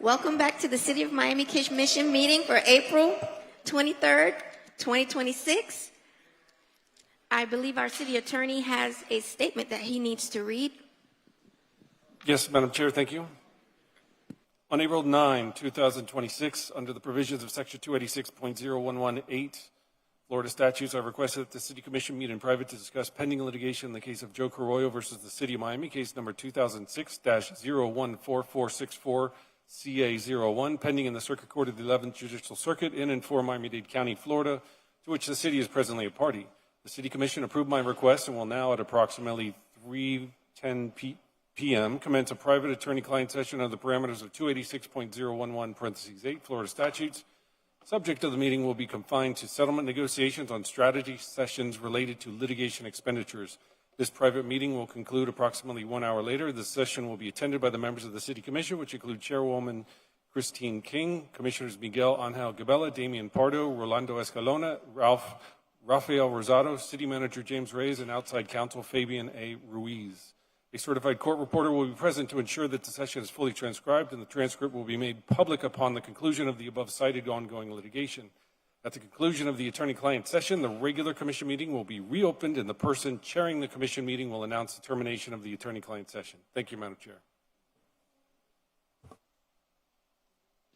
Welcome back to the City of Miami Commission meeting for April 23rd, 2026. I believe our city attorney has a statement that he needs to read. Yes, Madam Chair, thank you. On April 9, 2026, under the provisions of Section 286.0118 Florida statutes, I requested that the City Commission meet in private to discuss pending litigation in the case of Joe Carollo versus the City of Miami, case number 2006-014464 CA01, pending in the Circuit Court of the 11th Judicial Circuit in and for Miami-Dade County, Florida, to which the City is presently a party. The City Commission approved my request and will now, at approximately 3:10 p.m., commence a private attorney-client session under the parameters of 286.011 Florida statutes. Subject of the meeting will be confined to settlement negotiations on strategy sessions related to litigation expenditures. This private meeting will conclude approximately 1 hour later. The session will be attended by the members of the City Commission, which include Chairwoman Christine King, Commissioners Miguel Angel Gabella, Damian Pardo, Rolando Escalona, Rafael Rosado, City Manager James Reyes, and outside counsel Fabian A. Ruiz. A certified court reporter will be present to ensure that the session is fully transcribed, and the transcript will be made public upon the conclusion of the above-cited ongoing litigation. At the conclusion of the attorney-client session, the regular commission meeting will be reopened, and the person chairing the commission meeting will announce the termination of the attorney-client session. Thank you, Madam Chair.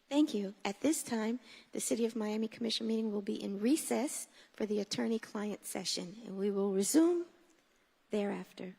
Thank you. At this time, the City of Miami Commission meeting will be in recess for the attorney-client session, and we will resume thereafter.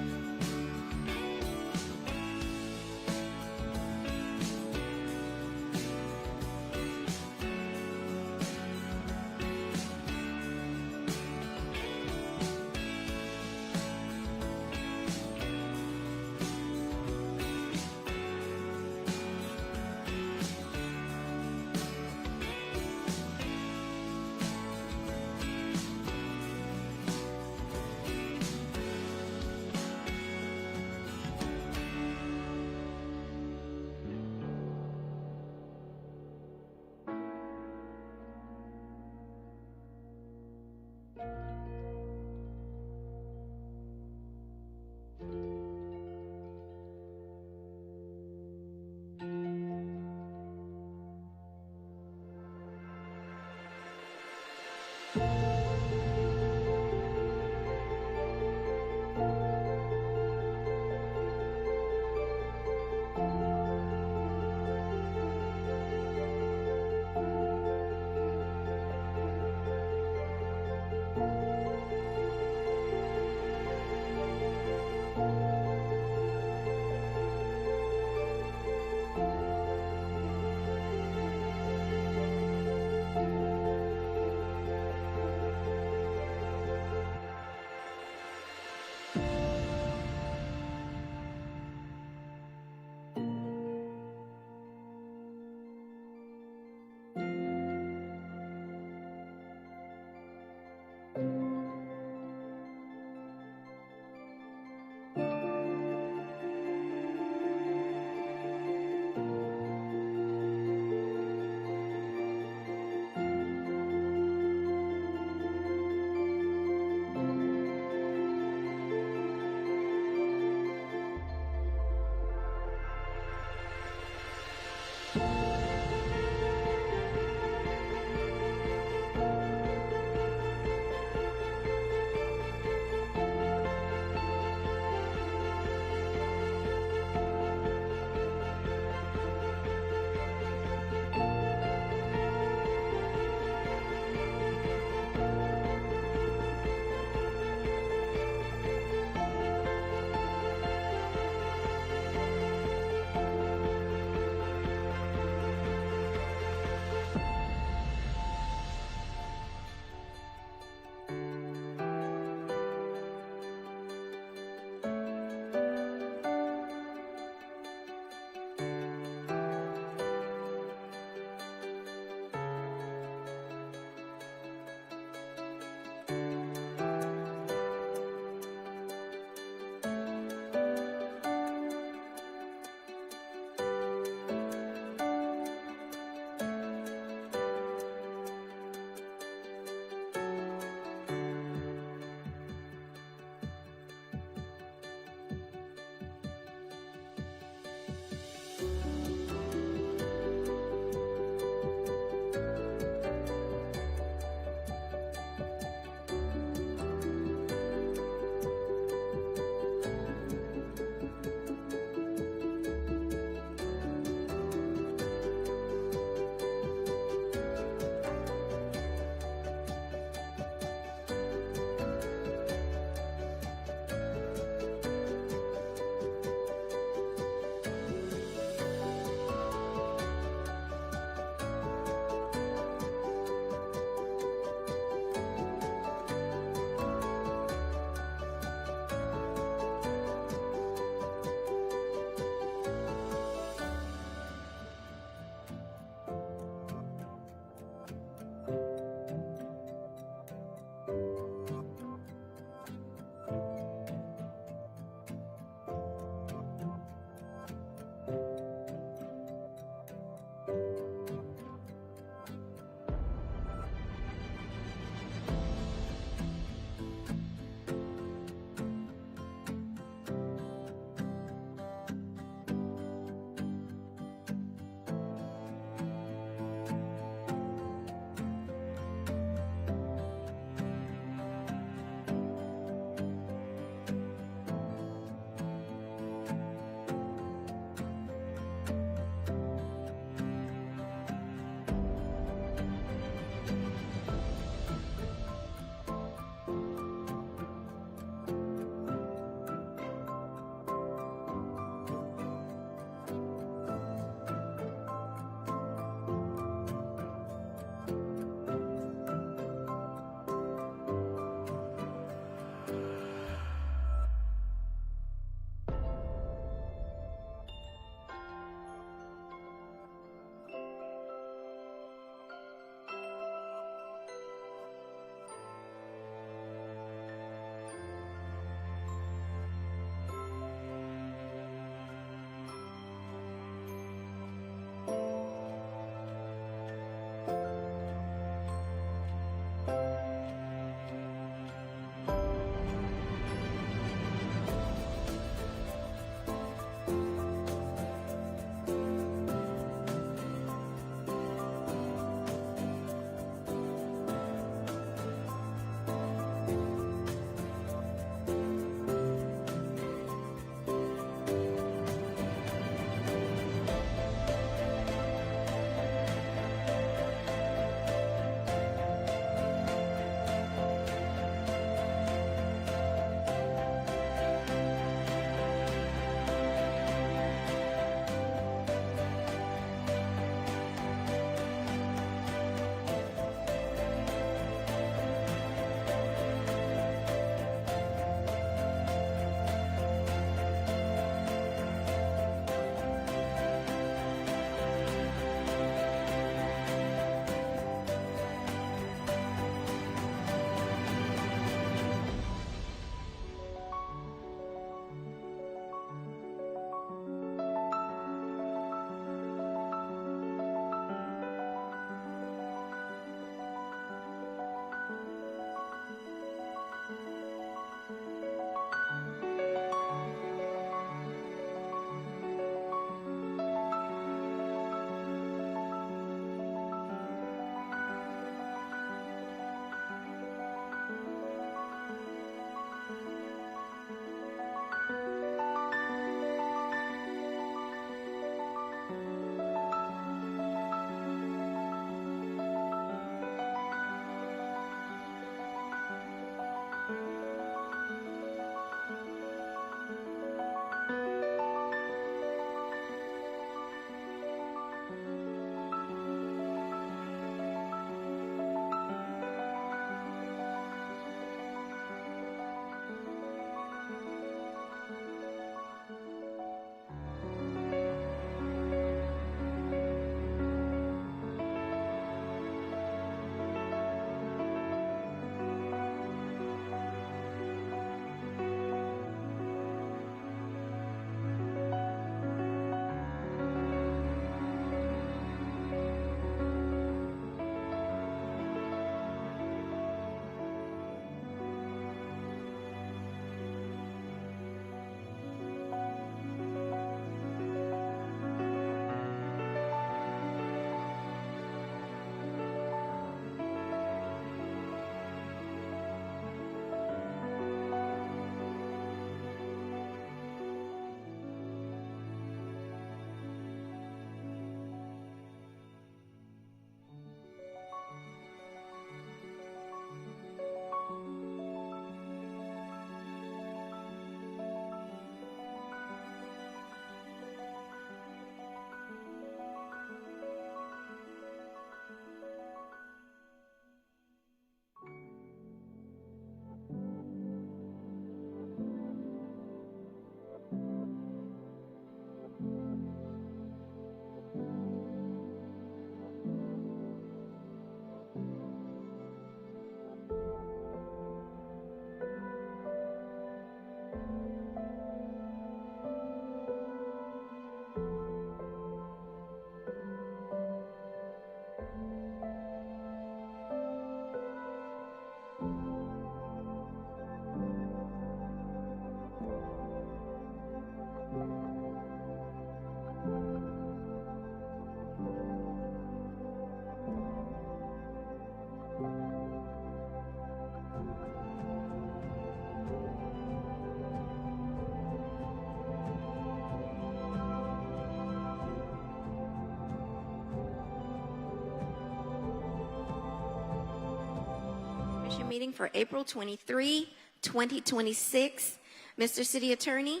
meeting for April 23, 2026. Mr. City Attorney?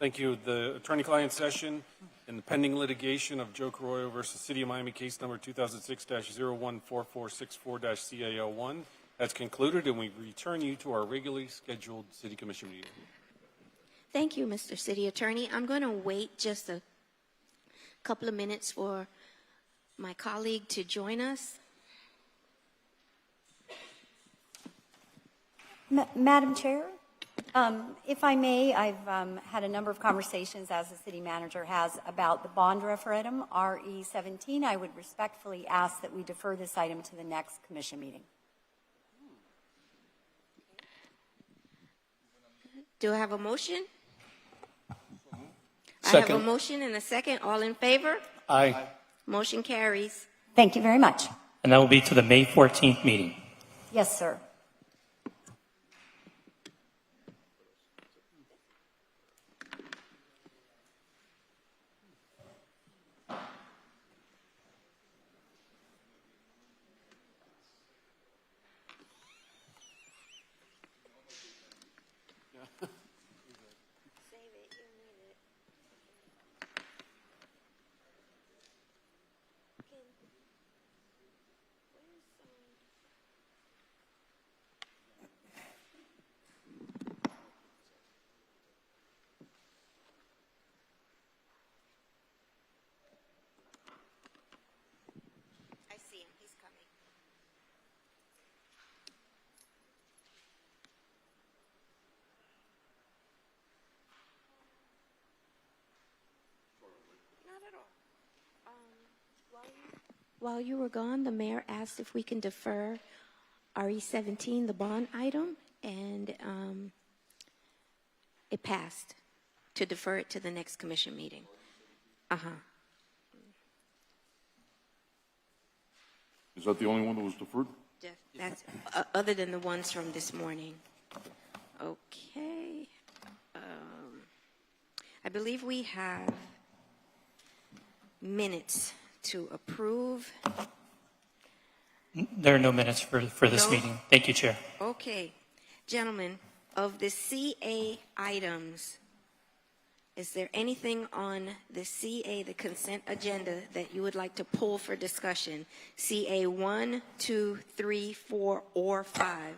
Thank you. The attorney-client session in the pending litigation of Joe Carollo versus City of Miami, case number 2006-014464-CA01 has concluded, and we return you to our regularly scheduled City Commission meeting. Thank you, Mr. City Attorney. I'm going to wait just a couple of minutes for my colleague to join us. Madam Chair, if I may, I've had a number of conversations, as the city manager has, about the bond referendum, RE17. I would respectfully ask that we defer this item to the next commission meeting. Do I have a motion? Second. I have a motion and a second. All in favor? Aye. Motion carries. Thank you very much. And that will be to the May 14th meeting. Yes, sir. I see him. He's coming. Not at all. While you were gone, the mayor asked if we can defer RE17, the bond item, and it passed to defer it to the next commission meeting. Is that the only one that was deferred? That's other than the ones from this morning. Okay. I believe we have minutes to approve. There are no minutes for this No? meeting. Thank you, Chair. Okay. Gentlemen, of the CA items, is there anything on the CA, the consent agenda, that you would like to pull for discussion? CA 1, 2, 3, 4, or 5?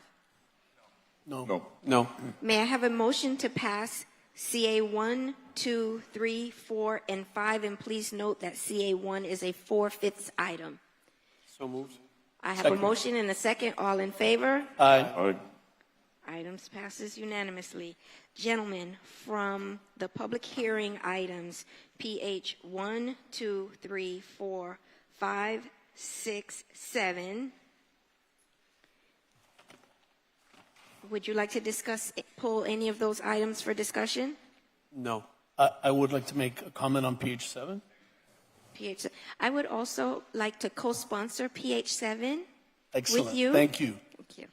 No. No. May I have a motion to pass CA 1, 2, 3, 4, and 5? And please note that CA 1 is a 4/5 item. So moved. I have Second. a motion and a second. All in favor? Aye. Aye. Items passes unanimously. Gentlemen, from the public hearing items, PH 1, 2, 3, 4, 5, 6, 7. Would you like to pull any of those items for discussion? No. I would like to make a comment on page 7. PH. I would also like to co-sponsor PH 7 Excellent. with you. Thank you. Thank you.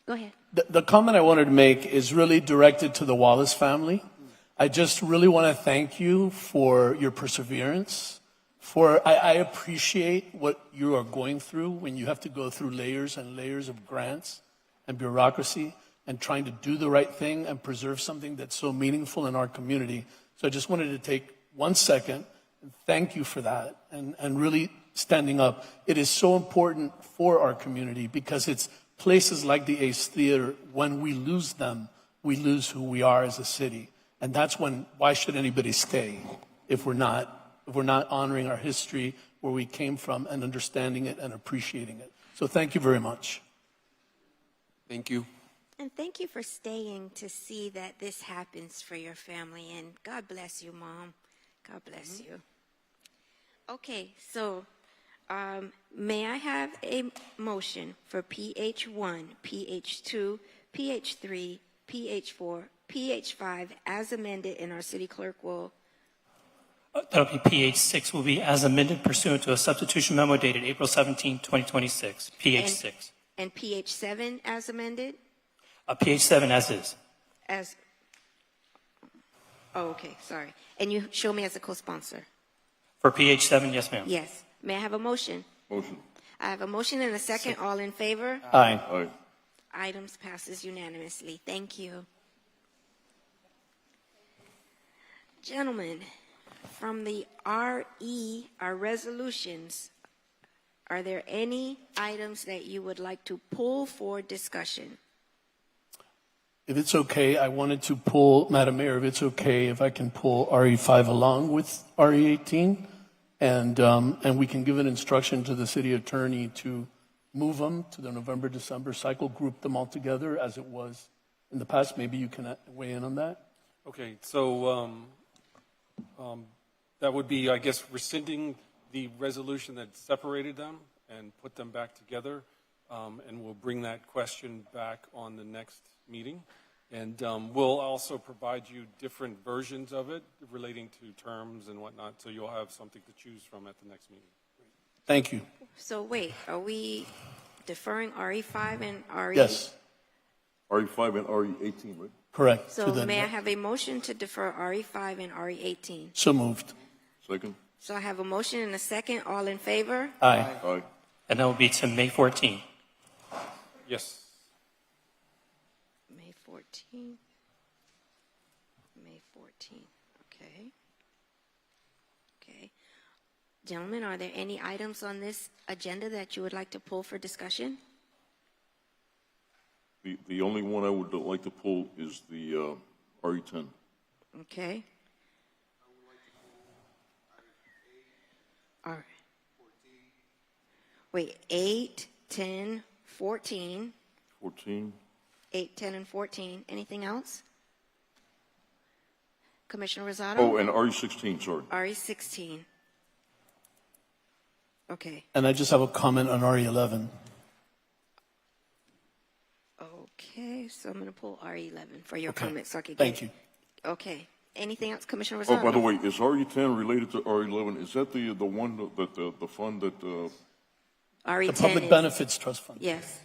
Go ahead. The comment I wanted to make is really directed to the Wallace family. I just really want to thank you for your perseverance. I appreciate what you are going through when you have to go through layers and layers of grants and bureaucracy and trying to do the right thing and preserve something that's so meaningful in our community. So I just wanted to take 1 second and thank you for that and really standing up. It is so important for our community because it's places like the Ace Theater, when we lose them, we lose who we are as a city. And that's when, why should anybody stay if we're not honoring our history, where we came from, and understanding it and appreciating it. So thank you very much. Thank you. And thank you for staying to see that this happens for your family. And God bless you, Mom. God bless you. Okay, so may I have a motion for PH1, PH2, PH3, PH4, PH5 as amended, and our city clerk will... That'll be PH6 will be as amended pursuant to a substitution memo dated April 17, 2026. PH6. And PH7 as amended? PH7 as is. Oh, okay, sorry. And you show me as a co-sponsor? For PH7, yes, ma'am. Yes. May I have a motion? Motion. I have a motion and a second. All in favor? Aye. Aye. items passes unanimously. Thank you. Gentlemen, from the RE, our resolutions, are there any items that you would like to pull for discussion? If it's okay, I wanted to pull, Madam Mayor, if it's okay, if I can pull RE5 along with RE18, and we can give an instruction to the city attorney to move them to the November, December cycle, group them all together as it was in the past. Maybe you can weigh in on that. Okay, so that would be, I guess, rescinding the resolution that separated them and put them back together, and we'll bring that question back on the next meeting. And we'll also provide you different versions of it relating to terms and whatnot, so you'll have something to choose from at the next meeting. Thank you. So wait, are we deferring RE5 and RE? Yes, RE5 and RE18, right? correct. So may I have a motion to defer RE5 and RE18? So moved. Second? So I have a motion and a second. All in favor? Aye. Aye. And that will be to May 14th. Yes. May 14th. May 14th. Okay. Okay. Gentlemen, are there any items on this agenda that you would like to pull for discussion? The only one I would like to pull is the RE10. Okay. All right. Wait, 8, 10, 14. 14. 8, 10, and 14. Anything else? Commissioner Rosado? Oh, and RE16, sorry. RE16. Okay. And I just have a comment on RE11. Okay, so I'm going to pull RE11 for your Okay. comments. So I can Thank get- you. Okay. Anything else, Commissioner Oh, Rosado? by the way, is RE10 related to RE11? Is that the one that the fund that RE10 The Public is- Benefits Trust Fund. Yes.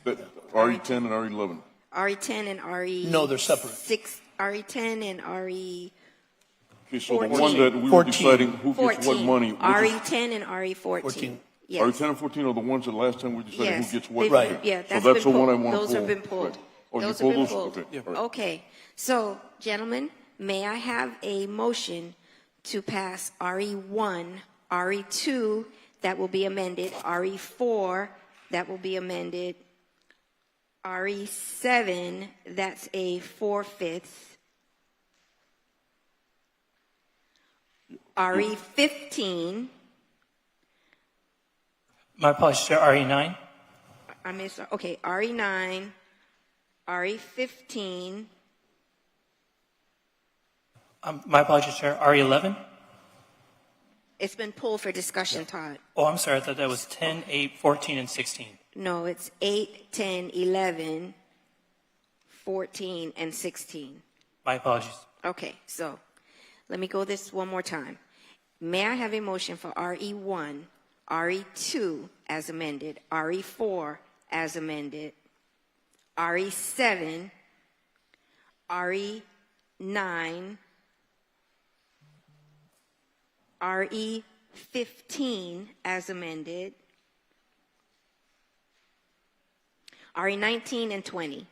RE10 and RE11? RE10 and RE... No, they're separate. RE10 and RE... Okay, so the 14. one that we were 14. deciding who gets what 14. money. which is- RE10 and RE14. 14. Yes. RE10 and 14 are the ones that last time we decided Yes. who gets what. They've- Right. Yeah, So that's that's the been one I pulled. want to Those have pull. been pulled. Right. Oh, you Those have pulled been those? pulled. Okay. All right. Okay. So, gentlemen, may I have a motion to pass RE1, RE2, that will be amended, RE4, that will be amended, RE7, that's a 4/5, RE15, My apologies, Chair, RE9. I missed, okay, RE9, RE15, My apologies, Chair, RE11. it's been pulled for discussion, Todd. Oh, I'm sorry, I thought that was 10, 8, 14, and 16. No, it's 8, 10, 11, 14, and 16. My apologies. Okay, so let me go this one more time. May I have a motion for RE1, RE2 as amended, RE4 as amended, RE7, RE9, RE15 as amended, RE19 and 20.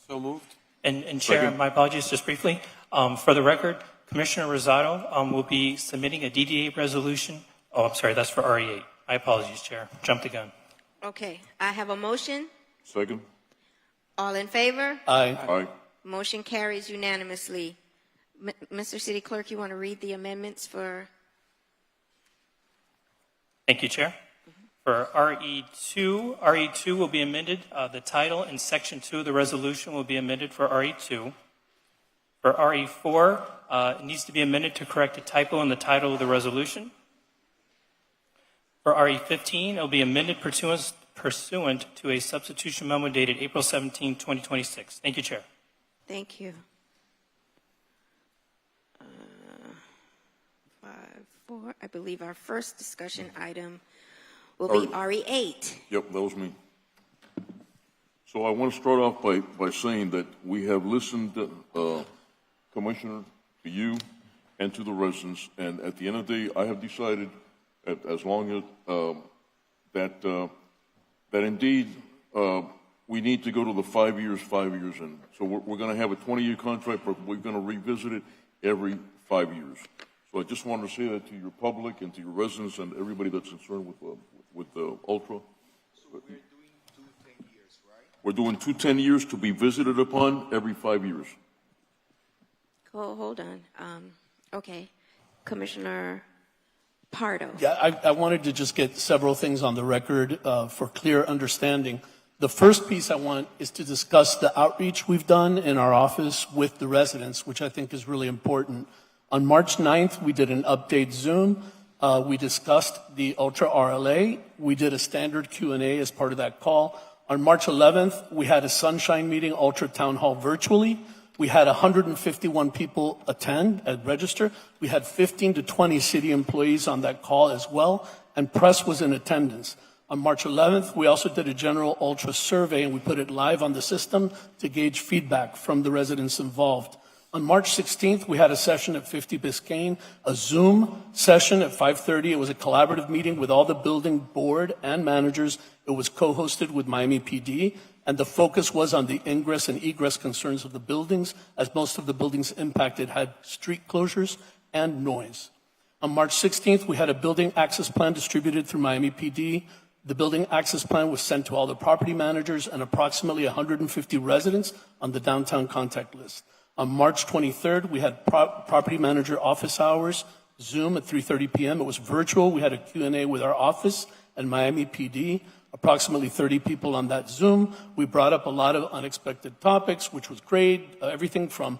So moved. And Chair, my apologies, just briefly. For the record, Commissioner Rosado will be submitting a DDA resolution. Oh, I'm sorry, that's for RE8. My apologies, Chair. Jumped the gun. Okay, I have a motion. Second? All in favor? Aye. Aye. Motion carries unanimously. Mr. City Clerk, you want to read the amendments for? Thank you, Chair. For RE2 will be amended. The title in Section 2 of the resolution will be amended for RE2. For RE4, it needs to be amended to correct a typo in the title of the resolution. For RE15, it will be amended pursuant to a substitution memo dated April 17, 2026. Thank you, Chair. Thank you. 5, 4, I believe our first discussion item will be RE8. Yep, that was me. So I want to start off by saying that we have listened, Commissioner, to you and to the residents, and at the end of the day, I have decided, as long as that indeed we need to go to the 5 years, and so we're going to have a 20-year contract, but we're going to revisit it every 5 years. So I just wanted to say that to your public and to your residents and everybody that's concerned with Ultra. So we're doing 2 10 years, right? We're doing 2 10 years to be visited upon every 5 years. Hold on. Okay. Commissioner Pardo. Yeah, I wanted to just get several things on the record for clear understanding. The first piece I want is to discuss the outreach we've done in our office with the residents, which I think is really important. On March 9th, we did an update Zoom. We discussed the Ultra RLA. We did a standard Q&A as part of that call. On March 11th, we had a Sunshine Meeting Ultra Town Hall virtually. We had 151 people attend and register. We had 15 to 20 city employees on that call as well, and press was in attendance. On March 11th, we also did a general Ultra survey, and we put it live on the system to gauge feedback from the residents involved. On March 16th, we had a session at 50 Biscayne, a Zoom session at 5:30. It was a collaborative meeting with all the building board and managers. It was co-hosted with Miami PD, and the focus was on the ingress and egress concerns of the buildings, as most of the buildings impacted had street closures and noise. On March 16th, we had a building access plan distributed through Miami PD. The building access plan was sent to all the property managers and approximately 150 residents on the downtown contact list. On March 23rd, we had property manager office hours, Zoom at 3:30 p.m. It was virtual. We had a Q&A with our office and Miami PD, approximately 30 people on that Zoom. We brought up a lot of unexpected topics, which was great. Everything from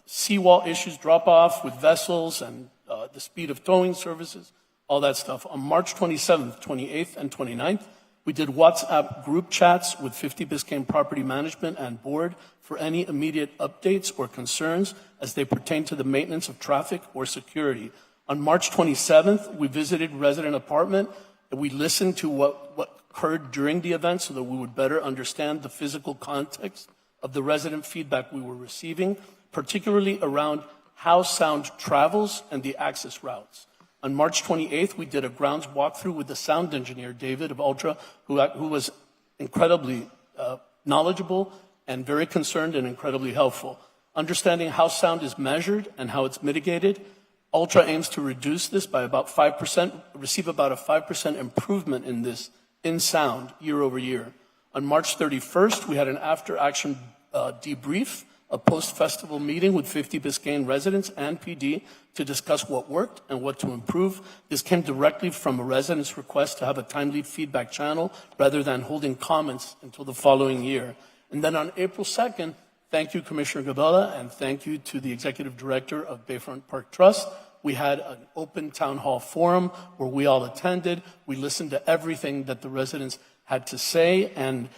seawall issues, drop-off with vessels and the speed of towing services, all that stuff. On March 27th, 28th, and 29th, we did WhatsApp group chats with 50 Biscayne Property Management and Board for any immediate updates or concerns as they pertain to the maintenance of traffic or security. On March 27th, we visited resident apartment and we listened to what occurred during the event so that we would better understand the physical context of the resident feedback we were receiving, particularly around how sound travels and the access routes. On March 28th, we did a grounds walkthrough with the sound engineer, David of Ultra, who was incredibly knowledgeable and very concerned and incredibly helpful. Understanding how sound is measured and how it's mitigated, Ultra aims to reduce this by about 5%, receive about a 5% improvement in this in sound year over year. On March 31st, we had an after-action debrief, a post-festival meeting with 50 Biscayne residents and PD to discuss what worked and what to improve. This came directly from a resident's request to have a timely feedback channel rather than holding comments until the following year. And then on April 2nd, thank you, Commissioner Gabella, and thank you to the Executive Director of Bayfront Park Trust. We had an open town hall forum where we all attended. We listened to everything that the residents had to say. And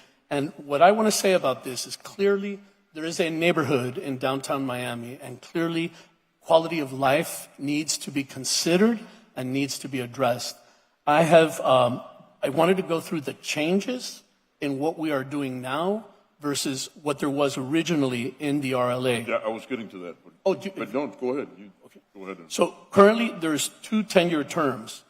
what I want to say about this is clearly there is a neighborhood in downtown Miami, and clearly quality of life needs to be considered and needs to be addressed. I wanted to go through the changes in what we are doing now versus what there was originally in the RLA. Yeah, I was getting to that. But don't, go ahead. Go ahead. So currently there's 2 10-year terms.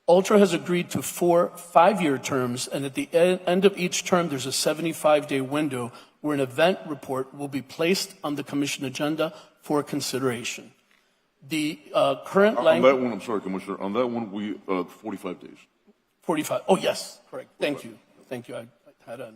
Ultra has agreed to 4 5-year terms, and at the end of each term, there's a 75-day window where an event report will be placed on the commission agenda for consideration. The current language... On that one, I'm sorry, Commissioner, on that one, 45 days. 45, oh yes, correct, thank you. I had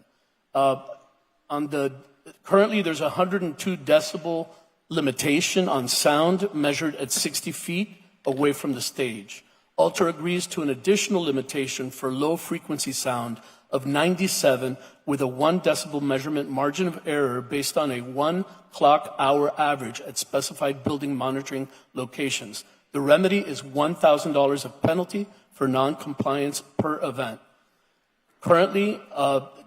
currently there's a 102 decibel limitation on sound measured at 60 feet away from the stage. Ultra agrees to an additional limitation for low frequency sound of 97 with a 1 decibel measurement margin of error based on a 1 clock hour average at specified building monitoring locations. The remedy is $1,000 of penalty for non-compliance per event. Currently,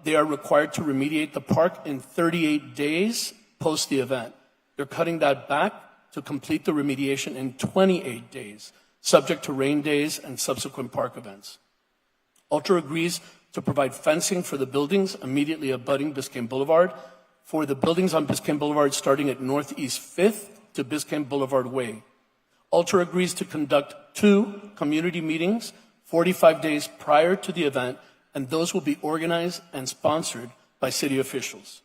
they are required to remediate the park in 38 days post the event. They're cutting that back to complete the remediation in 28 days, subject to rain days and subsequent park events. Ultra agrees to provide fencing for the buildings immediately abutting Biscayne Boulevard, for the buildings on Biscayne Boulevard starting at Northeast 5th to Biscayne Boulevard Way. Ultra agrees to conduct 2 community meetings 45 days prior to the event, and those will be organized and sponsored by city officials.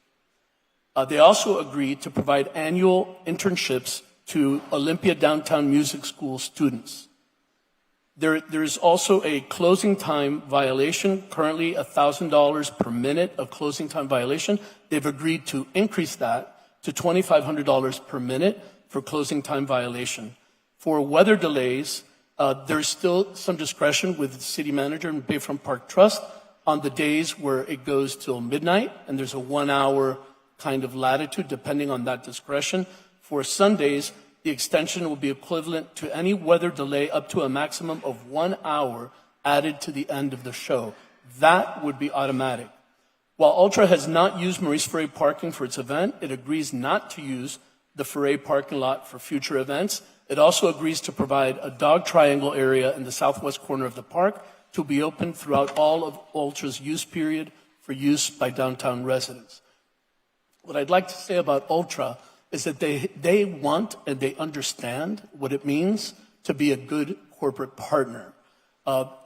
They also agreed to provide annual internships to Olympia Downtown Music School students. There's also a closing time violation, currently $1,000 per minute of closing time violation. They've agreed to increase that to $2,500 per minute for closing time violation. For weather delays, there's still some discretion with the city manager and Bayfront Park Trust on the days where it goes till midnight, and there's a 1 hour kind of latitude depending on that discretion. For Sundays, the extension will be equivalent to any weather delay up to a maximum of 1 hour added to the end of the show. That would be automatic. While Ultra has not used Maurice Ferre parking for its event, it agrees not to use the Ferre parking lot for future events. It also agrees to provide a dog triangle area in the southwest corner of the park to be open throughout all of Ultra's use period for use by downtown residents. What I'd like to say about Ultra is that they want and they understand what it means to be a good corporate partner.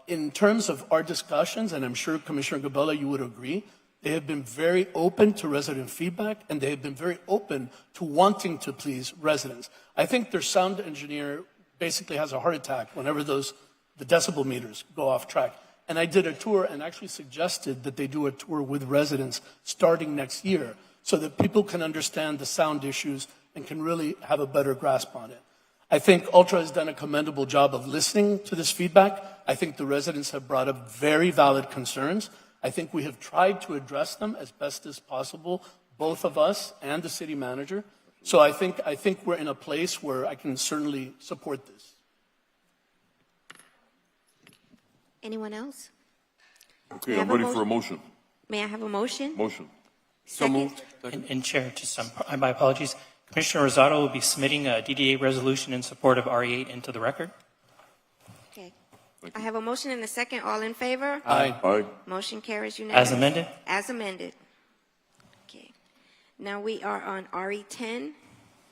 In terms of our discussions, and I'm sure Commissioner Gabella, you would agree, they have been very open to resident feedback, and they have been very open to wanting to please residents. I think their sound engineer basically has a heart attack whenever the decibel meters go off track. And I did a tour and actually suggested that they do a tour with residents starting next year so that people can understand the sound issues and can really have a better grasp on it. I think Ultra has done a commendable job of listening to this feedback. I think the residents have brought up very valid concerns. I think we have tried to address them as best as possible, both of us and the city manager. So I think we're in a place where I can certainly support this. Anyone else? Okay, May I I'm have a ready for a motion. May I have a motion? Motion. Second? And Chair, just my apologies. Commissioner Rosado will be submitting a DDA resolution in support of RE8 into the record. Okay. I have a motion and a second. All in favor? Aye. Aye. Motion carries unanimously. As amended? As amended. Okay. Now we are on RE10.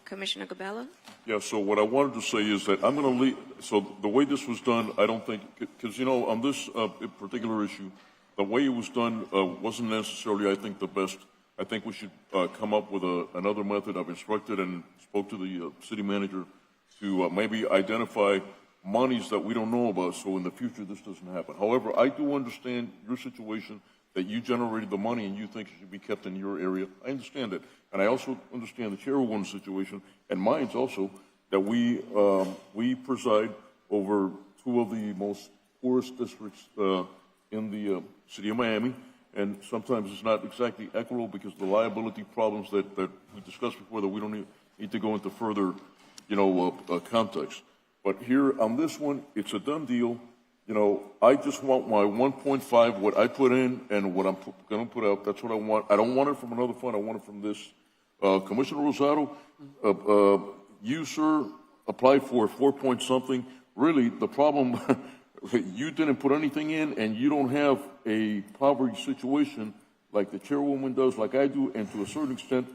Commissioner Gabella? Yeah, so what I wanted to say is that I'm going to leave, so the way this was done, I don't think, because, on this particular issue, the way it was done wasn't necessarily, I think, the best. I think we should come up with another method. I've instructed and spoke to the city manager to maybe identify monies that we don't know about, so in the future this doesn't happen. However, I do understand your situation, that you generated the money and you think it should be kept in your area. I understand that. And I also understand the chairwoman's situation, and mine's also, that we preside over two of the most poorest districts in the city of Miami, and sometimes it's not exactly equitable because the liability problems that we discussed before that we don't need to go into further, context. But here on this one, it's a done deal. I just want my 1.5, what I put in and what I'm going to put out. That's what I want. I don't want it from another fund. I want it from this. Commissioner Rosado, you, sir, applied for 4 point something. Really, the problem, you didn't put anything in, and you don't have a poverty situation like the chairwoman does, like I do, and to a certain extent,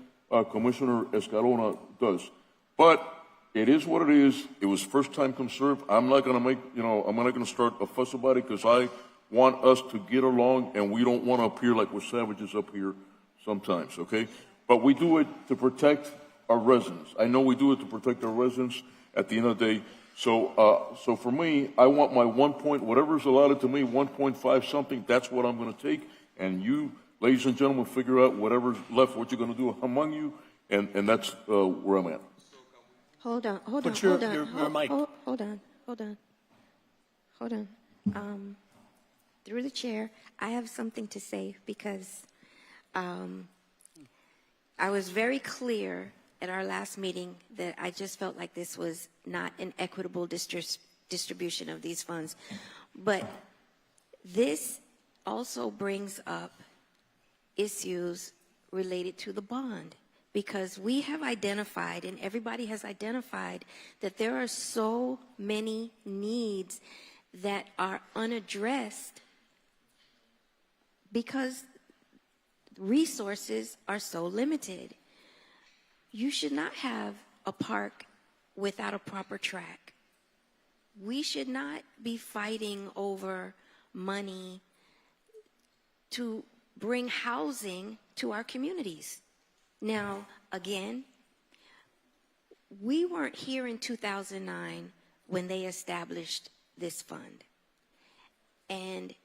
Commissioner Escalona does. But it is what it is. It was first time come serve. I'm not going to make, I'm not going to start a fuss about it because I want us to get along, and we don't want to appear like we're savages up here sometimes, okay? But we do it to protect our residents. I know we do it to protect our residents at the end of the day. So for me, I want my 1 point, whatever's allotted to me, 1.5 something, that's what I'm going to take. And you, ladies and gentlemen, figure out whatever's left, what you're going to do among you, and that's where I'm at. Hold on. Put your mic. Hold on. Through the chair, I have something to say because I was very clear at our last meeting that I just felt like this was not an equitable distribution of these funds. But this also brings up issues related to the bond, because we have identified, and everybody has identified, that there are so many needs that are unaddressed because resources are so limited. You should not have a park without a proper track. We should not be fighting over money to bring housing to our communities. Now, again, we weren't here in 2009 when they established this fund. And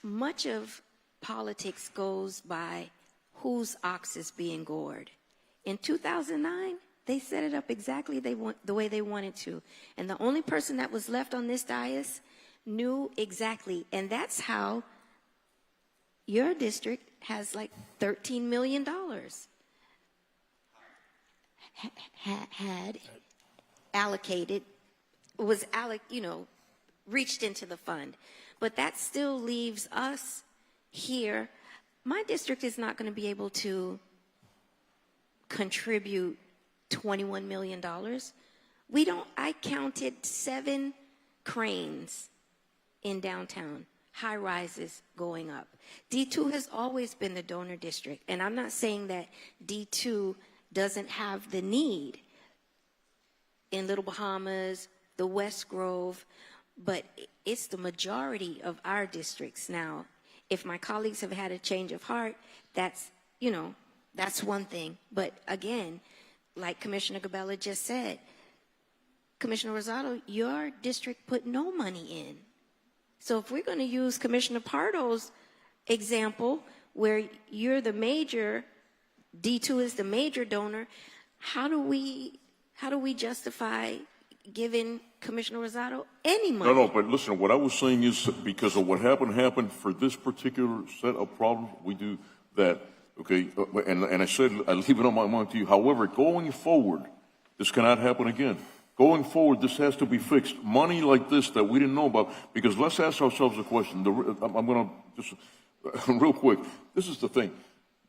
much of politics goes by whose ox is being gored. In 2009, they set it up exactly the way they wanted to. And the only person that was left on this dais knew exactly. And that's how your district has like $13 million had allocated, reached into the fund. But that still leaves us here. My district is not going to be able to contribute $21 million. I counted 7 cranes in downtown, high rises going up. D2 has always been the donor district, and I'm not saying that D2 doesn't have the need in Little Bahamas, the West Grove, but it's the majority of our districts now. If my colleagues have had a change of heart, that's one thing. But again, like Commissioner Gabella just said, Commissioner Rosado, your district put no money in. So if we're going to use Commissioner Pardo's example, where you're the major, D2 is the major donor, how do we justify giving Commissioner Rosado any money? No, but listen, what I was saying is because of what happened for this particular set of problems, we do that, okay? And I said, I leave it on my mind to you. However, going forward, this cannot happen again. Going forward, this has to be fixed. Money like this that we didn't know about, because let's ask ourselves a question. I'm going to just, real quick, this is the thing.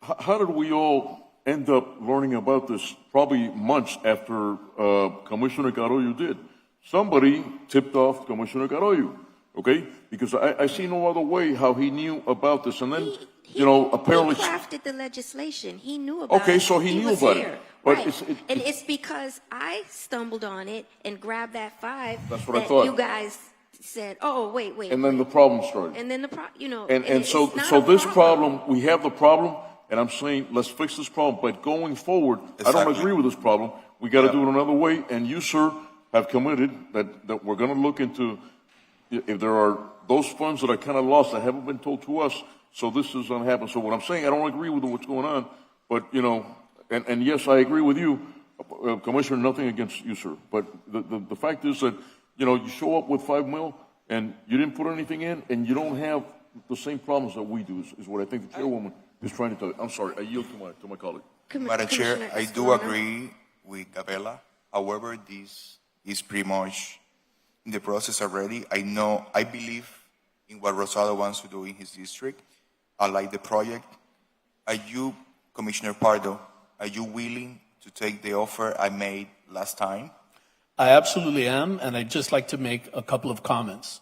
How did we all end up learning about this probably months after Commissioner Carollo did? Somebody tipped off Commissioner Carollo, okay? Because I see no other way how he knew about this. And then, apparently... He crafted the legislation. He knew about it. Okay, so he knew about it. But right. And it's because I stumbled on it and grabbed that 5. That's what I thought. You guys said, oh, wait. And then the problem started. And then And so this problem, we have the problem, and I'm saying let's fix this problem. But going forward, I don't agree with this problem. We got to do it another way. And you, sir, have committed that we're going to look into if there are those funds that are kind of lost that haven't been told to us. So this is going to happen. So what I'm saying, I don't agree with what's going on. But, and yes, I agree with you, Commissioner, nothing against you, sir. But the fact is that, you show up with $5 million and you didn't put anything in and you don't have the same problems that we do is what I think the chairwoman is trying to tell you. I'm sorry, I yield to my colleague. Madam Chair, I do agree with Gabella. However, this is pretty much in the process already. I believe in what Rosado wants to do in his district. I like the project. Are you, Commissioner Pardo, are you willing to take the offer I made last time? I absolutely am, and I'd just like to make a couple of comments.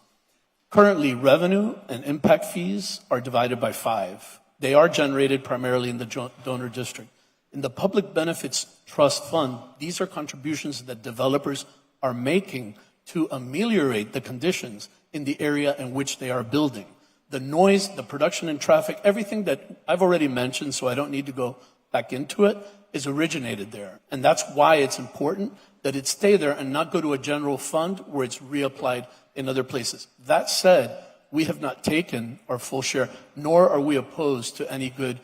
Currently, revenue and impact fees are divided by 5. They are generated primarily in the donor district. In the Public Benefits Trust Fund, these are contributions that developers are making to ameliorate the conditions in the area in which they are building. The noise, the production and traffic, everything that I've already mentioned, so I don't need to go back into it, is originated there. And that's why it's important that it stay there and not go to a general fund where it's reapplied in other places. That said, we have not taken our full share, nor are we opposed to any good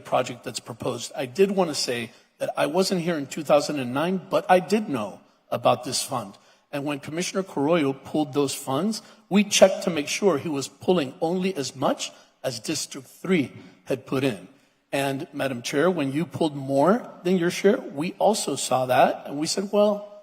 project that's proposed. I did want to say that I wasn't here in 2009, but I did know about this fund. And when Commissioner Carollo pulled those funds, we checked to make sure he was pulling only as much as District 3 had put in. And Madam Chair, when you pulled more than your share, we also saw that. And we said, well,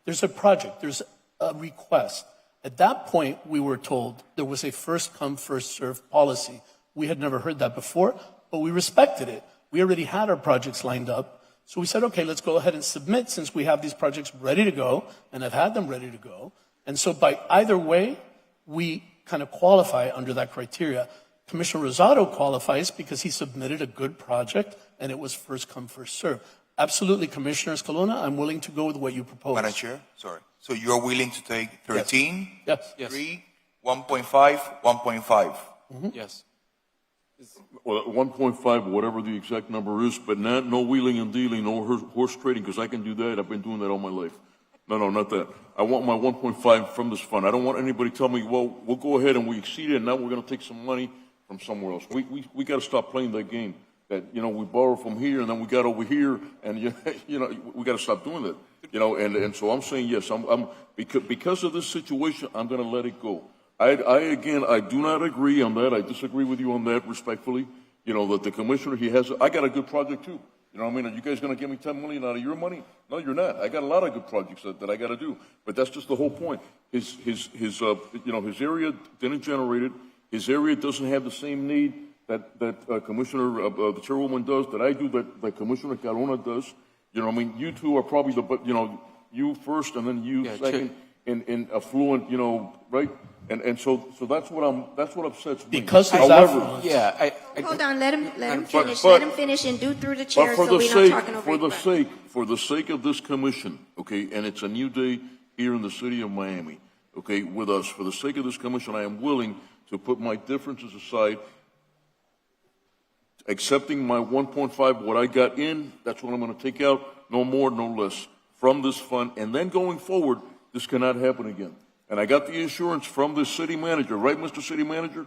there's a project, there's a request. At that point, we were told there was a first come, first served policy. We had never heard that before, but we respected it. We already had our projects lined up. So we said, okay, let's go ahead and submit since we have these projects ready to go and have had them ready to go. And so by either way, we kind of qualify under that criteria. Commissioner Rosado qualifies because he submitted a good project and it was first come, first served. Absolutely, Commissioner Escalona, I'm willing to go with what you propose. Madam Chair, sorry. So you're willing to take 13, Yes. 3, 1.5, 1.5? Yes. Well, 1.5, whatever the exact number is, but no wheeling and dealing, no horse trading, because I can do that. I've been doing that all my life. No, not that. I want my 1.5 from this fund. I don't want anybody to tell me, well, we'll go ahead and we exceeded, and now we're going to take some money from somewhere else. We got to stop playing that game. That we borrow from here and then we got over here, and we got to stop doing that. And so I'm saying yes. I'm because of this situation, I'm going to let it go. I do not agree on that. I disagree with you on that respectfully. That the commissioner, I got a good project too. You know what I mean? Are you guys going to give me $10 million out of your money? No, you're not. I got a lot of good projects that I got to do. But that's just the whole point. His area didn't generate it. His area doesn't have the same need that Commissioner, the chairwoman does, that I do, that Commissioner Carona does. You know what I mean? You two are probably you first and then you second in affluent, right? And so that's what upsets me. Because it's However, affluent. Yeah, Hold on, let him finish. but- Let him finish and do through the But chair so we're not talking over each other. for the sake of this commission, okay, and it's a new day here in the city of Miami, okay, with us, for the sake of this commission, I am willing to put my differences aside, accepting my 1.5, what I got in, that's what I'm going to take out, no more, no less, from this fund, and then going forward, this cannot happen again. And I got the assurance from the city manager, right, Mr. City Manager?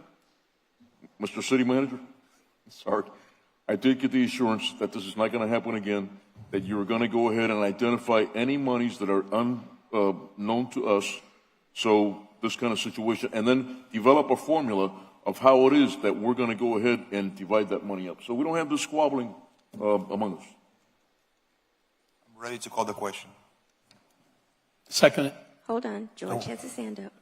Mr. City Manager? Sorry. I did get the assurance that this is not going to happen again, that you're going to go ahead and identify any monies that are unknown to us, so this kind of situation, and then develop a formula of how it is that we're going to go ahead and divide that money up. So we don't have this squabbling among us. I'm ready to call the question. Second. Hold on, George has his hand up.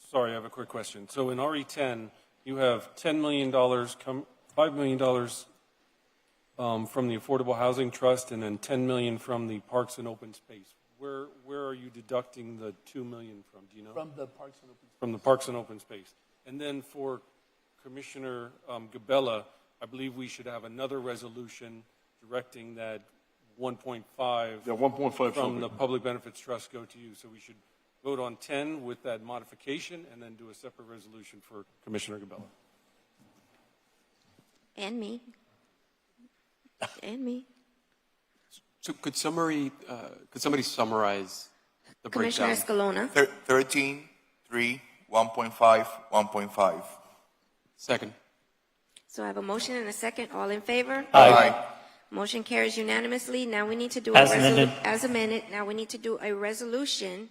Sorry, I have a quick question. So in RE10, you have $10 million, $5 million from the Affordable Housing Trust, and then $10 million from the Parks and Open Space. Where are you deducting the $2 million from? Do you know? From the Parks and Open Space. From the Parks and Open Space. And then for Commissioner Gabella, I believe we should have another resolution directing that 1.5 Yeah, 1.5 from something. the Public Benefits Trust go to you. So we should vote on 10 with that modification and then do a separate resolution for Commissioner Gabella. And me. And me. so could somebody summarize the Commissioner breakdown? Escalona. 13, 3, 1.5, 1.5. Second. So I have a motion and a second. All in favor? Aye. Motion carries unanimously. Now we need to do As amended. as amended. Now we need to do a resolution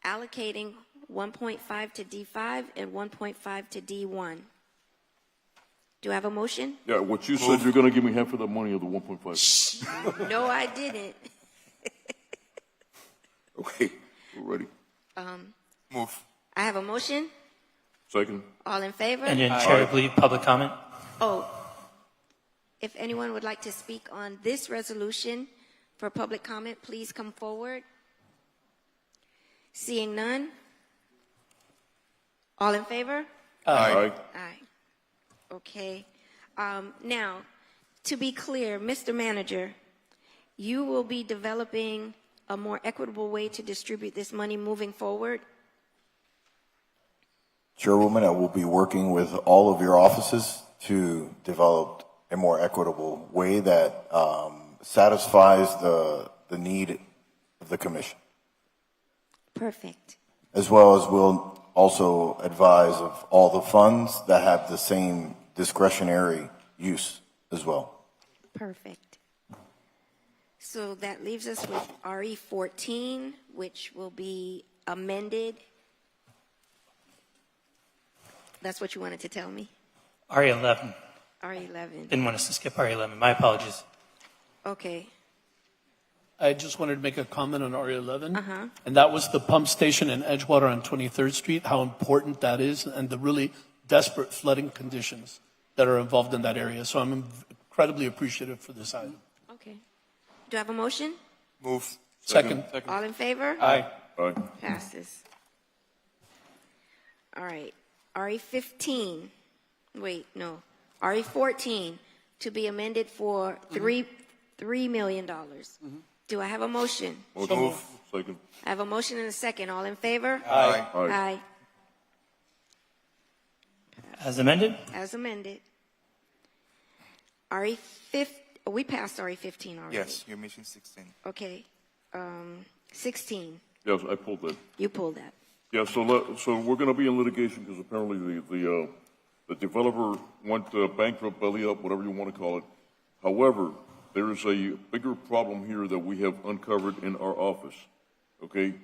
allocating 1.5 to D5 and 1.5 to D1. Do I have a motion? Yeah, what you said, you're going to give me half of the money of the 1.5. No, I didn't. Okay, we're ready. Move. I have a motion. Second. All in favor? And then Chair, I believe public comment. Oh, if anyone would like to speak on this resolution for public comment, please come forward. Seeing none. All in favor? Aye. Aye. Okay. Now, to be clear, Mr. Manager, you will be developing a more equitable way to distribute this money moving forward? Chairwoman, I will be working with all of your offices to develop a more equitable way that satisfies the need of the commission, Perfect. as well as we'll also advise of all the funds that have the same discretionary use as well. Perfect. So that leaves us with RE 14, which will be amended. That's what you wanted to tell me? RE11. RE 11. Didn't want us to skip RE11. My apologies. Okay. I just wanted to make a comment on RE11. And that was the pump station in Edgewater on 23rd Street, how important that is, and the really desperate flooding conditions that are involved in that area. So I'm incredibly appreciative for this item. Okay. Do I have a motion? Move. Second. All in favor? Aye. Aye. Passes. All right. RE 15. Wait, no. RE 14 to be amended for $3 million. Do I have a motion? Move. Second. I have a motion and a second. All in favor? Aye. Aye. As amended? As amended. We passed RE 15 already. Yes, you're missing 16. Okay. 16. Yes, I pulled that. You pulled that. Yeah, so we're going to be in litigation because apparently the developer went bankrupt, belly up, whatever you want to call it. However, there is a bigger problem here that we have uncovered in our office. Okay,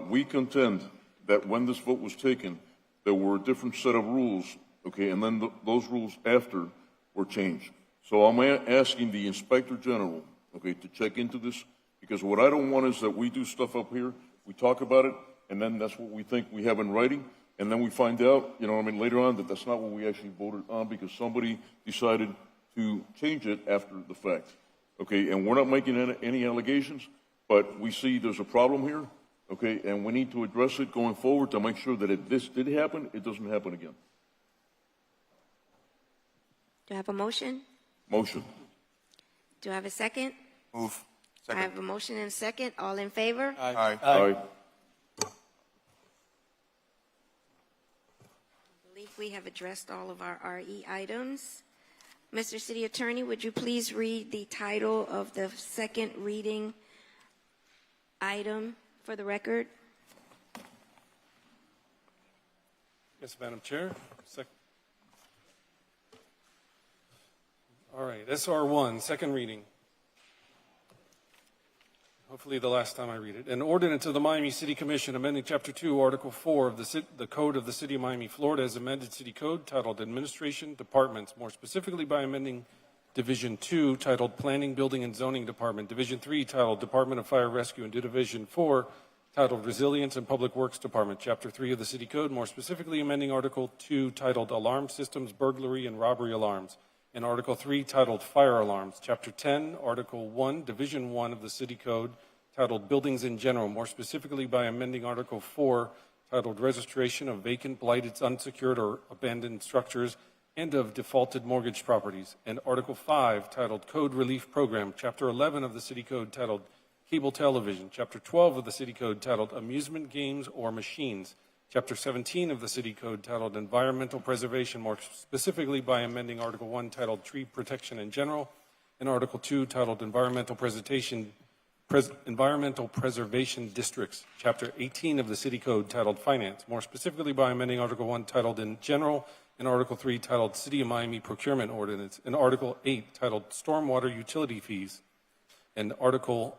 we contend that when this vote was taken, there were a different set of rules. Okay, and then those rules after were changed. So I'm asking the Inspector General, okay, to check into this, because what I don't want is that we do stuff up here, we talk about it, and then that's what we think we have in writing, and then we find out, later on that that's not what we actually voted on because somebody decided to change it after the fact. Okay, and we're not making any allegations, but we see there's a problem here, okay, and we need to address it going forward to make sure that if this did happen, it doesn't happen again. Do I have a motion? Motion. Do I have a second? Move. I Second. have a motion and a second. All in favor? Aye. Aye. I believe we have addressed all of our RE items. Mr. City Attorney, would you please read the title of the second reading item for the record? Yes, Madam Chair. All right, SR1, second reading. Hopefully the last time I read it. An ordinance of the Miami City Commission amending Chapter 2, Article 4 of the Code of the City of Miami, Florida, as amended City Code titled Administration Departments, more specifically by amending Division 2 titled Planning, Building, and Zoning Department, Division 3 titled Department of Fire Rescue, and Division 4 titled Resilience and Public Works Department, Chapter 3 of the City Code, more specifically amending Article 2 titled Alarm Systems, Burglary, and Robbery Alarms, and Article 3 titled Fire Alarms, Chapter 10, Article 1, Division 1 of the City Code titled Buildings in General, more specifically by amending Article 4 titled Registration of Vacant, Blighted, Unsecured, or Abandoned Structures and of Defaulted Mortgage Properties, and Article 5 titled Code Relief Program, Chapter 11 of the City Code titled Cable Television, Chapter 12 of the City Code titled Amusement Games or Machines, Chapter 17 of the City Code titled Environmental Preservation, more specifically by amending Article 1 titled Tree Protection in General, and Article 2 titled Environmental Preservation Districts, Chapter 18 of the City Code titled Finance, more specifically by amending Article 1 titled In General, and Article 3 titled City of Miami Procurement Ordinance, and Article 8 titled Stormwater Utility Fees, and Article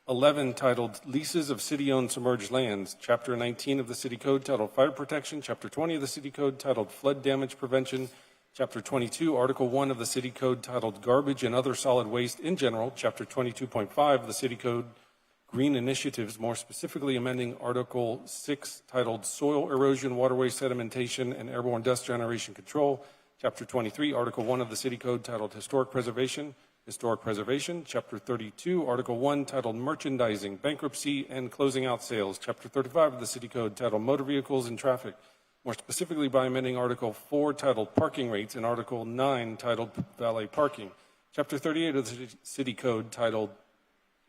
11 titled Leases of City-Owned Submerged Lands, Chapter 19 of the City Code titled Fire Protection, Chapter 20 of the City Code titled Flood Damage Prevention, Chapter 22, Article 1 of the City Code titled Garbage and Other Solid Waste in General, Chapter 22.5 of the City Code Green Initiatives, more specifically amending Article 6 titled Soil Erosion, Waterway Sedimentation, and Airborne Dust Generation Control, Chapter 23, Article 1 of the City Code titled Historic Preservation, Chapter 32, Article 1 titled Merchandising, Bankruptcy, and Closing Out Sales, Chapter 35 of the City Code titled Motor Vehicles and Traffic, more specifically by amending Article 4 titled Parking Rates and Article 9 titled Valet Parking, Chapter 38 of the City Code titled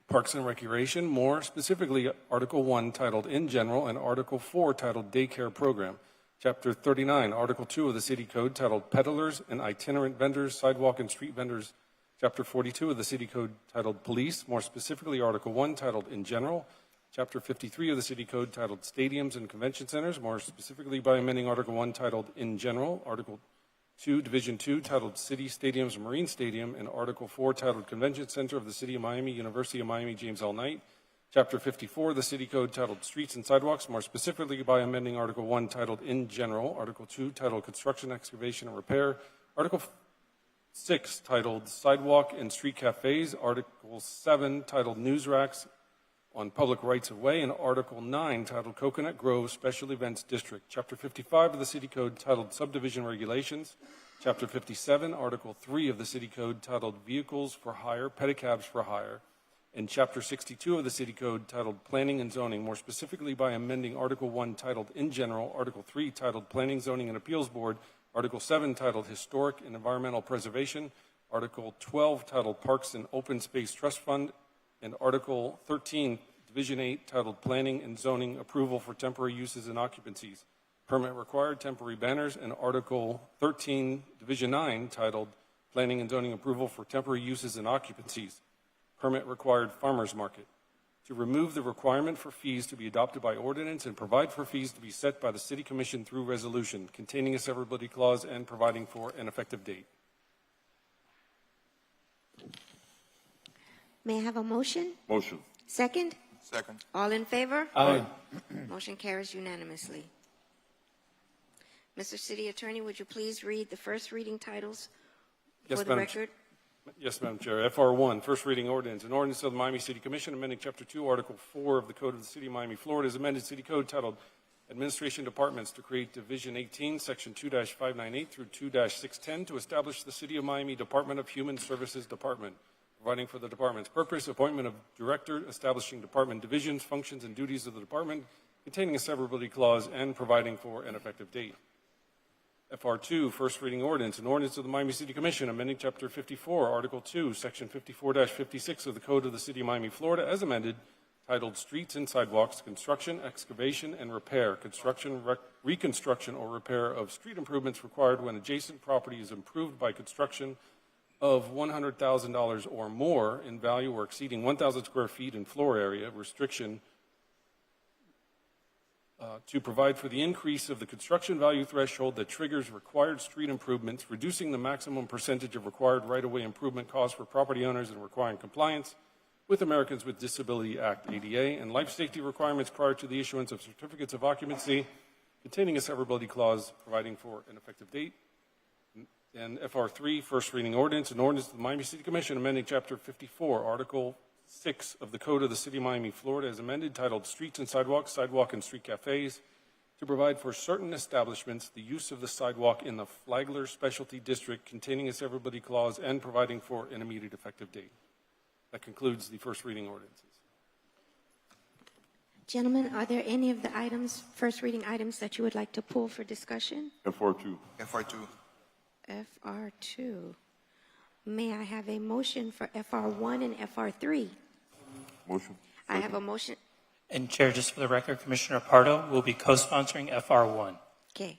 Parks and Recreation, more specifically Article 1 titled In General, and Article 4 titled Daycare Program, Chapter 39, Article 2 of the City Code titled Peddlers and Itinerant Vendors, Sidewalk and Street Vendors, Chapter 42 of the City Code titled Police, more specifically Article 1 titled In General, Chapter 53 of the City Code titled Stadiums and Convention Centers, more specifically by amending Article 1 titled In General, Article 2, Division 2 titled City Stadiums and Marine Stadium, and Article 4 titled Convention Center of the City of Miami, University of Miami, James L. Knight, Chapter 54 of the City Code titled Streets and Sidewalks, more specifically by amending Article 1 titled In General, Article 2 titled Construction, Excavation, and Repair, Article 6 titled Sidewalk and Street Cafes, Article 7 titled News Racks on Public Rights of Way, and Article 9 titled Coconut Grove Special Events District, Chapter 55 of the City Code titled Subdivision Regulations, Chapter 57, Article 3 of the City Code titled Vehicles for Hire, Pedicabs for Hire, and Chapter 62 of the City Code titled Planning and Zoning, more specifically by amending Article 1 titled In General, Article 3 titled Planning, Zoning, and Appeals Board, Article 7 titled Historic and Environmental Preservation, Article 12 titled Parks and Open Space Trust Fund, and Article 13, Division 8 titled Planning and Zoning Approval for Temporary Uses and Occupancies, Permit required temporary banners, and Article 13, Division 9, titled Planning and Zoning Approval for Temporary Uses and Occupancies. Permit required farmers market. To remove the requirement for fees to be adopted by ordinance and provide for fees to be set by the City Commission through resolution, containing a severability clause and providing for an effective date. May I have a motion? Motion. Second? Second. All in favor? Aye. Motion carries unanimously. Mr. City Attorney, would you please read the first reading titles Yes, for the Madam record? Yes, Madam Chair. FR1, first reading ordinance. An ordinance of the Miami City Commission amending Chapter 2, Article 4 of the Code of the City of Miami, Florida, is amended City Code titled Administration Departments to create Division 18, Section 2-598 through 2-610 to establish the City of Miami Department of Human Services Department, providing for the department's purpose, appointment of director, establishing department divisions, functions, and duties of the department, containing a severability clause, and providing for an effective date. FR2, first reading ordinance, an ordinance of the Miami City Commission amending Chapter 54, Article 2, Section 54-56 of the Code of the City of Miami, Florida, as amended, titled Streets and Sidewalks, Construction, Excavation, and Repair, Construction, Reconstruction, or Repair of Street Improvements required when adjacent property is improved by construction of $100,000 or more in value or exceeding 1,000 square feet in floor area, restriction to provide for the increase of the construction value threshold that triggers required street improvements, reducing the maximum percentage of required right-of-way improvement costs for property owners and requiring compliance with Americans with Disability Act ADA and life safety requirements prior to the issuance of certificates of occupancy containing a severability clause providing for an effective date. And FR3, first reading ordinance, an ordinance of the Miami City Commission amending Chapter 54, Article 6 of the Code of the City of Miami, Florida, as amended, titled Streets and Sidewalks, Sidewalk and Street Cafes, to provide for certain establishments the use of the sidewalk in the Flagler Specialty District containing a severability clause and providing for an immediate effective date. That concludes the first reading ordinances. Gentlemen, are there any of the items, first reading items, that you would like to pull for discussion? FR2. FR2. FR2. May I have a motion for FR1 and FR3? Motion. I have a motion. And Chair, just for the record, Commissioner Pardo will be co-sponsoring FR1. Okay.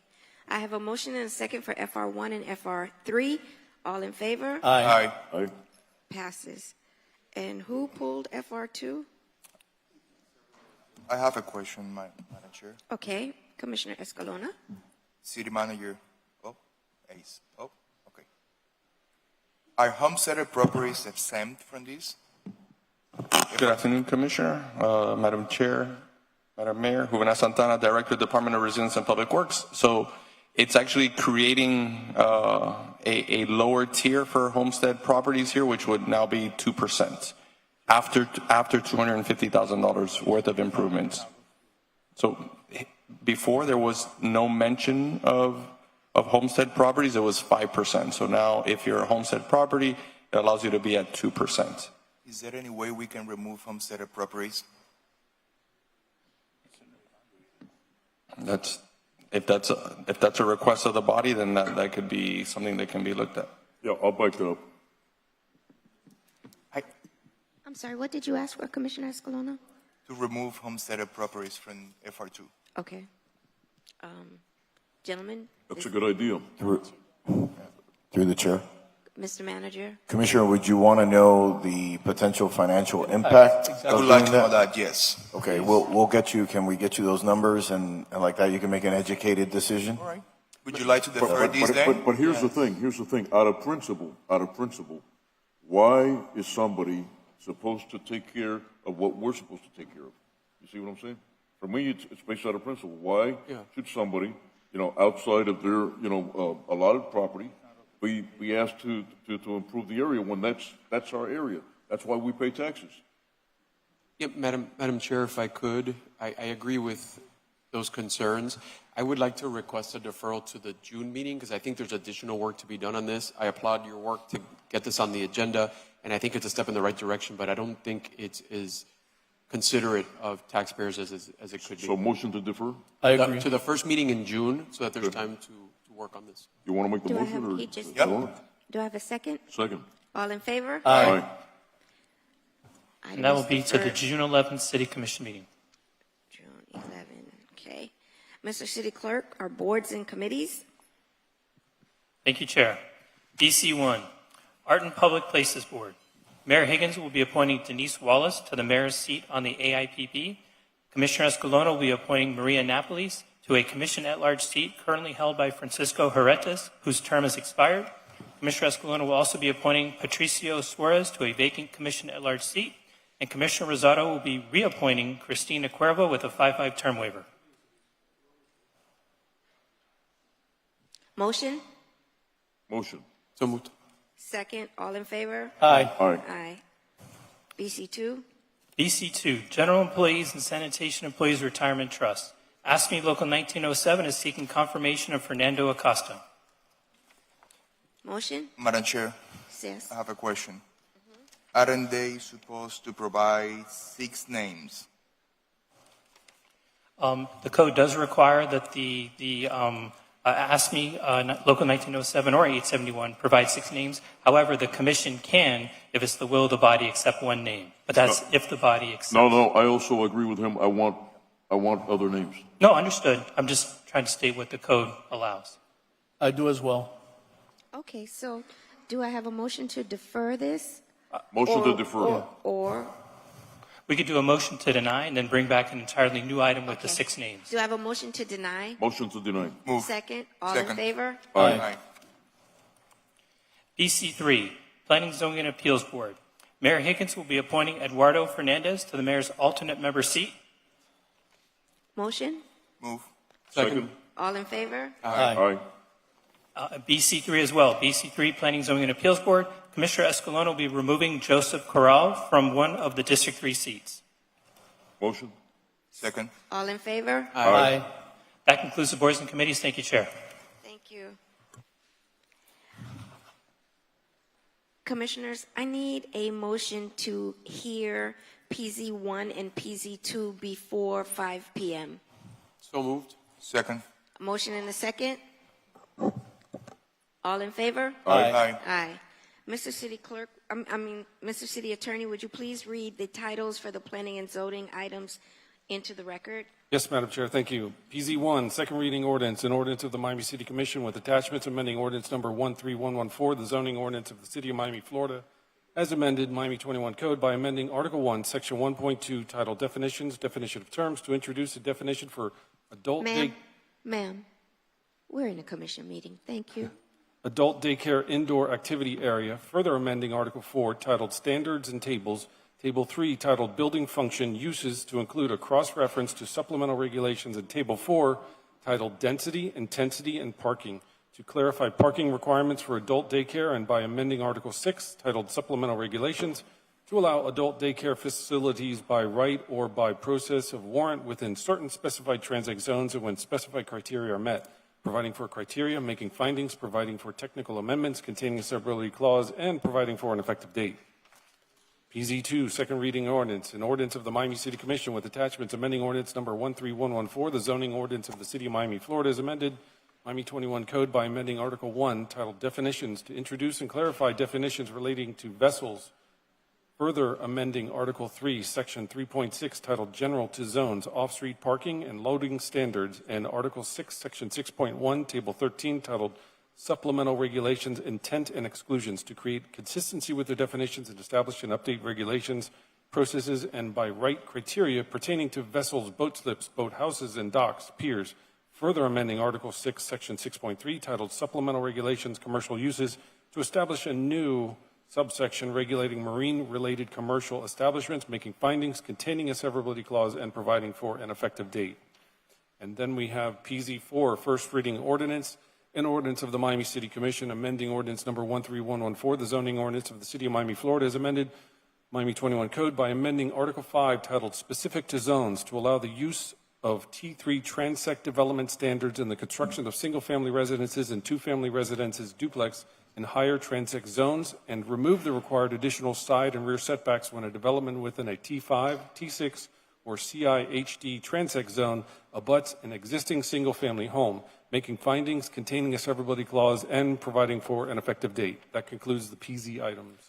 I have a motion and a second for FR1 and FR3. All in favor? Aye. Aye. Passes. And who pulled FR2? I have a question, Madam Chair. Okay. Commissioner Escalona. City Manager. Ace. Okay. Are homesteaded properties exempt from this? Good afternoon, Commissioner, Madam Chair, Madam Mayor, Juvenal Santana, Director, Department of Residence and Public Works. So it's actually creating a lower tier for homestead properties here, which would now be 2% after $250,000 worth of improvements. So before there was no mention of homestead properties, it was 5%. So now if you're a homestead property, it allows you to be at 2%. Is there any way we can remove homesteaded properties? If that's a request of the body, then that could be something that can be looked at. Yeah, I'll back that up. I'm sorry, what did you ask for, Commissioner Escalona? To remove homesteaded properties from FR2. Okay. Gentlemen? That's a good idea. Through the chair. Mr. Manager? Commissioner, would you want to know the potential financial impact I of would like to doing know that? that, yes. Okay, we'll get you, can we get you those numbers and like that you can make an educated decision? All right. Would you like to defer these then? But here's the thing, out of principle, why is somebody supposed to take care of what we're supposed to take care of? You see what I'm saying? For me, it's based out of principle. Why should somebody, outside of their, allotted property, be asked to improve the area when that's our area? That's why we pay taxes. Yeah, Madam Chair, if I could, I agree with those concerns. I would like to request a deferral to the June meeting because I think there's additional work to be done on this. I applaud your work to get this on the agenda, and I think it's a step in the right direction, but I don't think it's as considerate of taxpayers as it could be. So motion to defer? I agree. To the first meeting in June so that there's time to work on this. You want to make the Do I motion have, or? he just, Yep. do I have a second? Second. All in favor? Aye. Item And that is will be to the deferred. June 11th City Commission meeting. June 11, okay. Mr. City Clerk, our boards and committees. Thank you, Chair. DC1, Art and Public Places Board. Mayor Higgins will be appointing Denise Wallace to the mayor's seat on the AIPB. Commissioner Escalona will be appointing Maria Napoles to a commission at-large seat currently held by Francisco Herretas, whose term has expired. Commissioner Escalona will also be appointing Patricio Suarez to a vacant commission at-large seat, and Commissioner Rosado will be reappointing Cristina Cuervo with a 5-5 term waiver. Motion? Motion. So moved. Second, all in favor? Aye. Aye. Aye. BC2? BC2, General Employees and Sanitation Employees Retirement Trust. ASME Local 1907 is seeking confirmation of Fernando Acosta. Motion? Madam Chair, Yes. I have a question. Aren't they supposed to provide 6 names? The code does require that the ASME Local 1907 or 871 provide 6 names. However, the commission can, if it's the will of the body, accept 1 name. But that's if the body accepts. No, I also agree with him. I want other names. No, understood. I'm just trying to state what the code allows. I do as well. Okay, so do I have a motion to defer this? Motion to defer. Or We could do a motion to deny and then bring back an entirely new item with the 6 names. do I have a motion to deny? Motion to deny. Move. Second, all Second. in favor? Aye. BC3, Planning, Zoning, and Appeals Board. Mayor Higgins will be appointing Eduardo Fernandez to the mayor's alternate member seat. Motion? Move. Second. All in favor? Aye. BC3 as well. BC3, Planning, Zoning, and Appeals Board. Commissioner Escalona will be removing Joseph Corral from one of the District 3 seats. Motion. Second. All in favor? Aye. That concludes the boards and committees. Thank you, Chair. Thank you. Commissioners, I need a motion to hear PZ1 and PZ2 before 5 p.m. So moved. Second. Motion and a second. All in favor? Aye. Aye. Mr. City Clerk, Mr. City Attorney, would you please read the titles for the planning and zoning items into the record? Yes, Madam Chair, thank you. PZ1, second reading ordinance, an ordinance of the Miami City Commission with attachments amending ordinance number 13114, the zoning ordinance of the City of Miami, Florida, as amended Miami 21 Code by amending Article 1, Section 1.2, titled Definitions, Definition of Terms, to introduce a definition for adult Ma'am, we're in a commission meeting. Thank you. adult daycare indoor activity area, further amending Article 4, titled Standards and Tables, Table 3, titled Building Function Uses, to include a cross-reference to supplemental regulations, and Table 4, titled Density, Intensity, and Parking, to clarify parking requirements for adult daycare, and by amending Article 6, titled Supplemental Regulations, to allow adult daycare facilities by right or by process of warrant within certain specified transit zones and when specified criteria are met, providing for criteria, making findings, providing for technical amendments containing a severability clause, and providing for an effective date. PZ2, second reading ordinance, an ordinance of the Miami City Commission with attachments amending ordinance number 13114, the zoning ordinance of the City of Miami, Florida, is amended Miami 21 Code by amending Article 1, titled Definitions, to introduce and clarify definitions relating to vessels, further amending Article 3, Section 3.6, titled General to Zones, Off-Street Parking and Loading Standards, and Article 6, Section 6.1, Table 13, titled Supplemental Regulations, Intent and Exclusions, to create consistency with the definitions and establish and update regulations, processes, and by right criteria pertaining to vessels, boat slips, boat houses, and docks, piers, further amending Article 6, Section 6.3, titled Supplemental Regulations, Commercial Uses, to establish a new subsection regulating marine-related commercial establishments, making findings containing a severability clause, and providing for an effective date. And then we have PZ4, first reading ordinance, an ordinance of the Miami City Commission amending ordinance number 13114, the zoning ordinance of the City of Miami, Florida, as amended Miami 21 Code by amending Article 5, titled Specific to Zones, to allow the use of T3 transect development standards in the construction of single-family residences and two-family residences duplex in higher transect zones, and remove the required additional side and rear setbacks when a development within a T5, T6, or CIHD transect zone abuts an existing single-family home, making findings containing a severability clause, and providing for an effective date. That concludes the PZ items.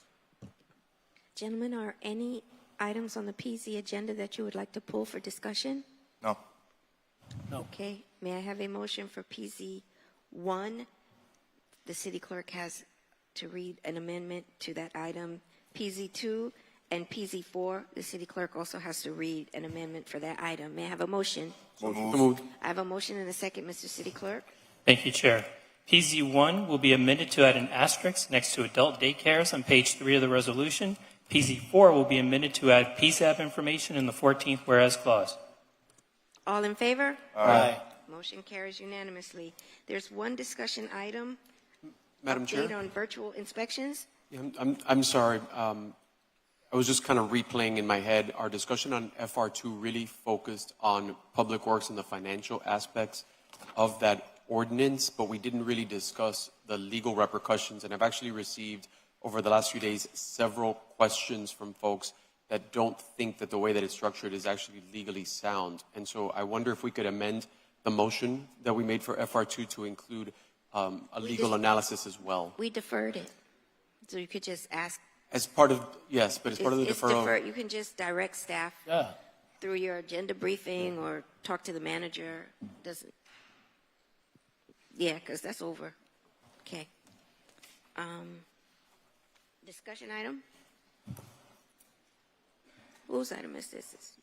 Gentlemen, are any items on the PZ agenda that you would like to pull for discussion? No. Okay. May I have a motion for PZ1? The city clerk has to read an amendment to that item. PZ2 and PZ4, the city clerk also has to read an amendment for that item. May I have a motion? Moved. I have a motion and a second, Mr. City Clerk. Thank you, Chair. PZ1 will be amended to add an asterisk next to adult daycares on page 3 of the resolution. PZ4 will be amended to add PSAP information in the 14th whereas clause. All in favor? Aye. Motion carries unanimously. There's one discussion item. Madam Chair? Update on virtual inspections. Yeah, I'm sorry. I was just kind of replaying in my head. Our discussion on FR2 really focused on public works and the financial aspects of that ordinance, but we didn't really discuss the legal repercussions. And I've actually received over the last few days several questions from folks that don't think that the way that it's structured is actually legally sound. And so I wonder if we could amend the motion that we made for FR2 to include a legal analysis as well. We deferred it. So you could just ask. As part of, yes, but as part of the It's deferral. deferred. You can just direct staff Yeah. through your agenda briefing or talk to the manager. Doesn't. Yeah, because that's over. Okay. Discussion item? Whose item is this?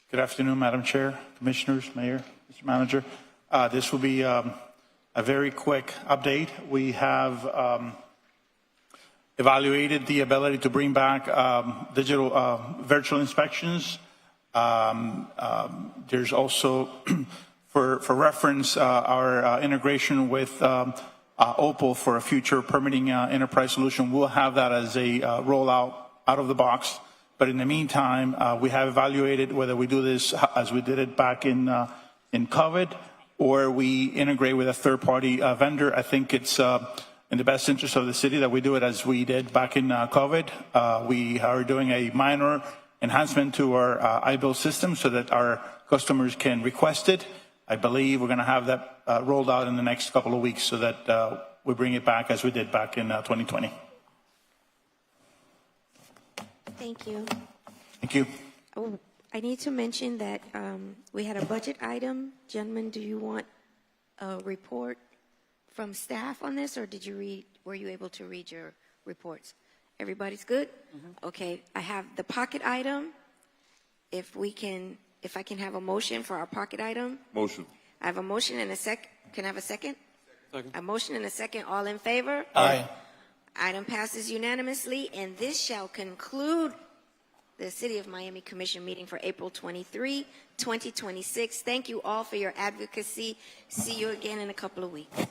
Good afternoon, Madam Chair, Commissioners, Mayor, Mr. Manager. This will be a very quick update. We have evaluated the ability to bring back digital virtual inspections. There's also, for reference, our integration with Opal for a future permitting enterprise solution. We'll have that as a rollout out of the box. But in the meantime, we have evaluated whether we do this as we did it back in COVID, or we integrate with a third-party vendor. I think it's in the best interest of the city that we do it as we did back in COVID. We are doing a minor enhancement to our iBill system so that our customers can request it. I believe we're going to have that rolled out in the next couple of weeks so that we bring it back as we did back in 2020. Thank you. Thank you. Oh, I need to mention that we had a budget item. Gentlemen, do you want a report from staff on this, or were you able to read your reports? Everybody's good? Mm-hmm. Okay, I have the pocket item. If I can have a motion for our pocket item. Motion. I have a motion and a second. Can I have a second? Second. A motion and a second. All in favor? Aye. Item passes unanimously, and this shall conclude the City of Miami Commission meeting for April 23, 2026. Thank you all for your advocacy. See you again in a couple of weeks.